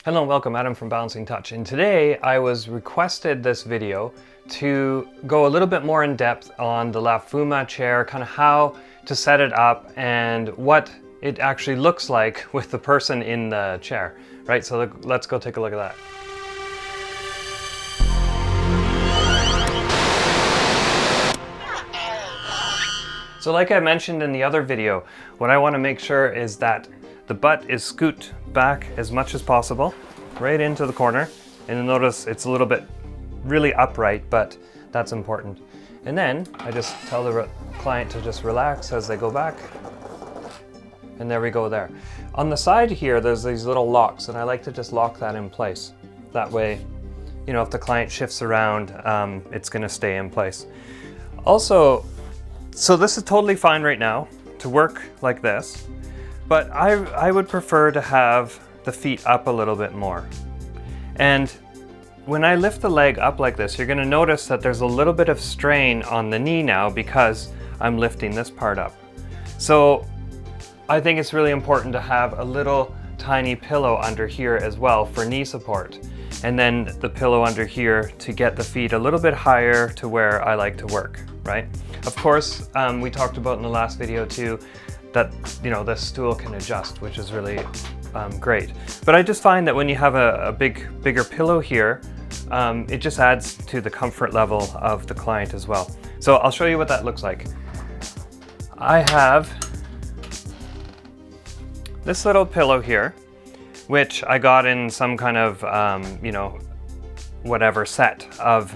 Hello and welcome, Adam from Balancing Touch. And today I was requested this video to go a little bit more in depth on the Lafuma chair, kind of how to set it up and what it actually looks like with the person in the chair, right? So let's go take a look at that. So like I mentioned in the other video, what I want to make sure is that the butt is scoot back as much as possible, right into the corner. And you'll notice it's a little bit really upright, but that's important. And then I just tell the client to just relax as they go back. And there we go there. On the side here, there's these little locks, and I like to just lock that in place. That way, you know, if the client shifts around, it's gonna stay in place. Also, so this is totally fine right now to work like this. But I would prefer to have the feet up a little bit more. And when I lift the leg up like this, you're going to notice that there's a little bit of strain on the knee now because I'm lifting this part up. So I think it's really important to have a little tiny pillow under here as well for knee support. And then the pillow under here to get the feet a little bit higher to where I like to work, right? Of course, we talked about in the last video too, that, you know, this stool can adjust, which is really great. But I just find that when you have a bigger pillow here, it just adds to the comfort level of the client as well. So I'll show you what that looks like. I have this little pillow here, which I got in some kind of, you know, whatever set of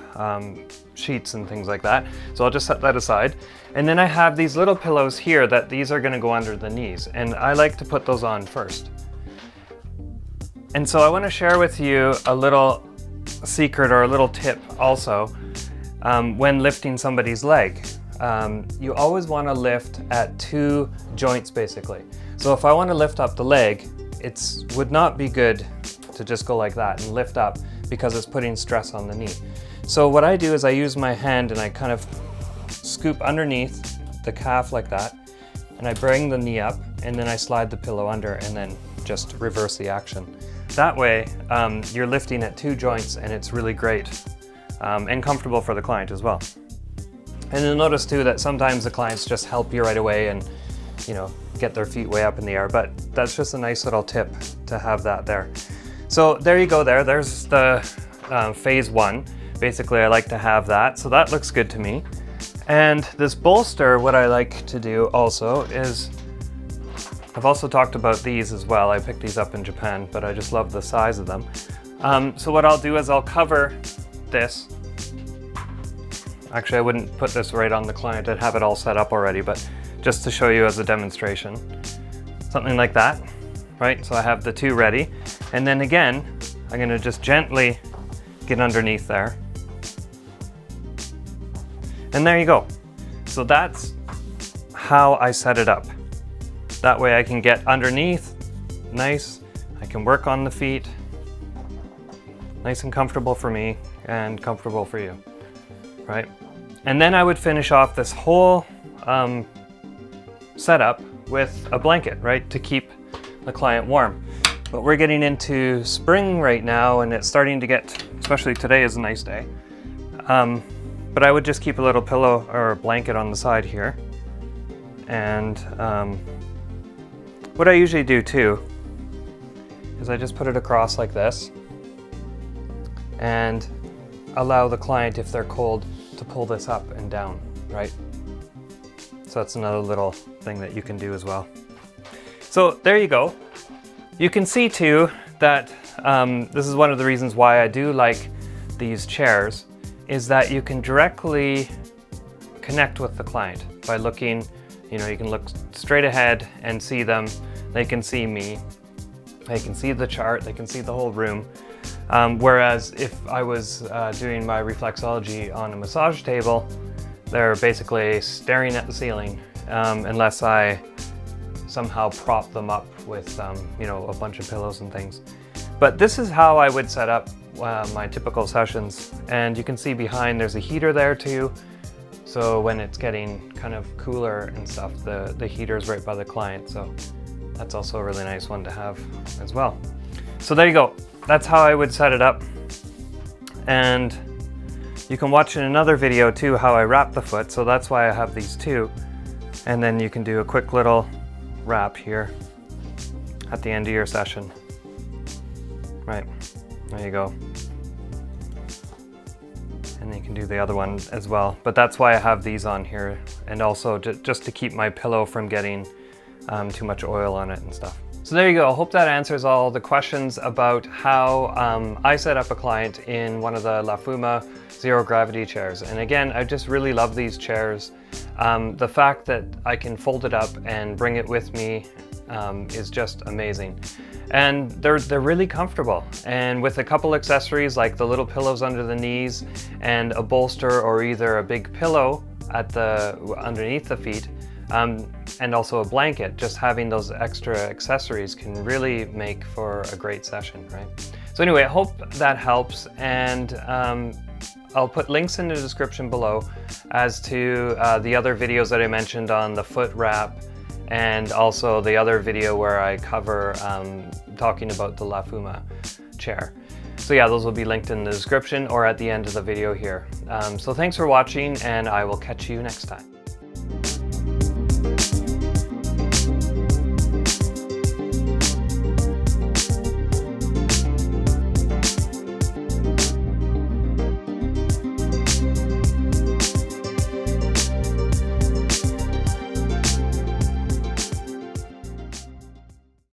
sheets and things like that. So I'll just set that aside. And then I have these little pillows here that these are going to go under the knees, and I like to put those on first. And so I want to share with you a little secret or a little tip also when lifting somebody's leg. You always want to lift at two joints basically. So if I want to lift up the leg, it would not be good to just go like that and lift up because it's putting stress on the knee. So what I do is I use my hand and I kind of scoop underneath the calf like that, and I bring the knee up, and then I slide the pillow under and then just reverse the action. That way you're lifting at two joints, and it's really great and comfortable for the client as well. And you'll notice too that sometimes the clients just help you right away and, you know, get their feet way up in the air, but that's just a nice little tip to have that there. So there you go there. There's the phase one. Basically, I like to have that, so that looks good to me. And this bolster, what I like to do also is, I've also talked about these as well. I picked these up in Japan, but I just love the size of them. So what I'll do is I'll cover this. Actually, I wouldn't put this right on the client. I'd have it all set up already, but just to show you as a demonstration. Something like that, right? So I have the two ready. And then again, I'm gonna just gently get underneath there. And there you go. So that's how I set it up. That way I can get underneath, nice. I can work on the feet. Nice and comfortable for me and comfortable for you, right? And then I would finish off this whole setup with a blanket, right? To keep the client warm. But we're getting into spring right now, and it's starting to get, especially today is a nice day. But I would just keep a little pillow or a blanket on the side here. And what I usually do too is I just put it across like this and allow the client, if they're cold, to pull this up and down, right? So that's another little thing that you can do as well. So there you go. You can see too that this is one of the reasons why I do like these chairs, is that you can directly connect with the client by looking, you know, you can look straight ahead and see them. They can see me. They can see the chart. They can see the whole room. Whereas if I was doing my reflexology on a massage table, they're basically staring at the ceiling unless I somehow prop them up with, you know, a bunch of pillows and things. But this is how I would set up my typical sessions, and you can see behind there's a heater there too, so when it's getting kind of cooler and stuff, the heater's right by the client, so that's also a really nice one to have as well. So there you go. that's how I would set it up. And you can watch in another video too how I wrap the foot, so that's why I have these two. And then you can do a quick little wrap here at the end of your session. Right, there you go. And you can do the other one as well, but that's why I have these on here, and also just to keep my pillow from getting too much oil on it and stuff. So there you go. I hope that answers all the questions about how I set up a client in one of the Lafuma zero gravity chairs. And again, I just really love these chairs. The fact that I can fold it up and bring it with me is just amazing. And they're really comfortable. And with a couple accessories like the little pillows under the knees and a bolster or either a big pillow at underneath the feet, and also a blanket, just having those extra accessories can really make for a great session, right? So anyway, I hope that helps, and I'll put links in the description below as to the other videos that I mentioned on the foot wrap, and also the other video where I cover talking about the Lafuma chair. So yeah, those will be linked in the description or at the end of the video here. So thanks for watching, and I will catch you next time.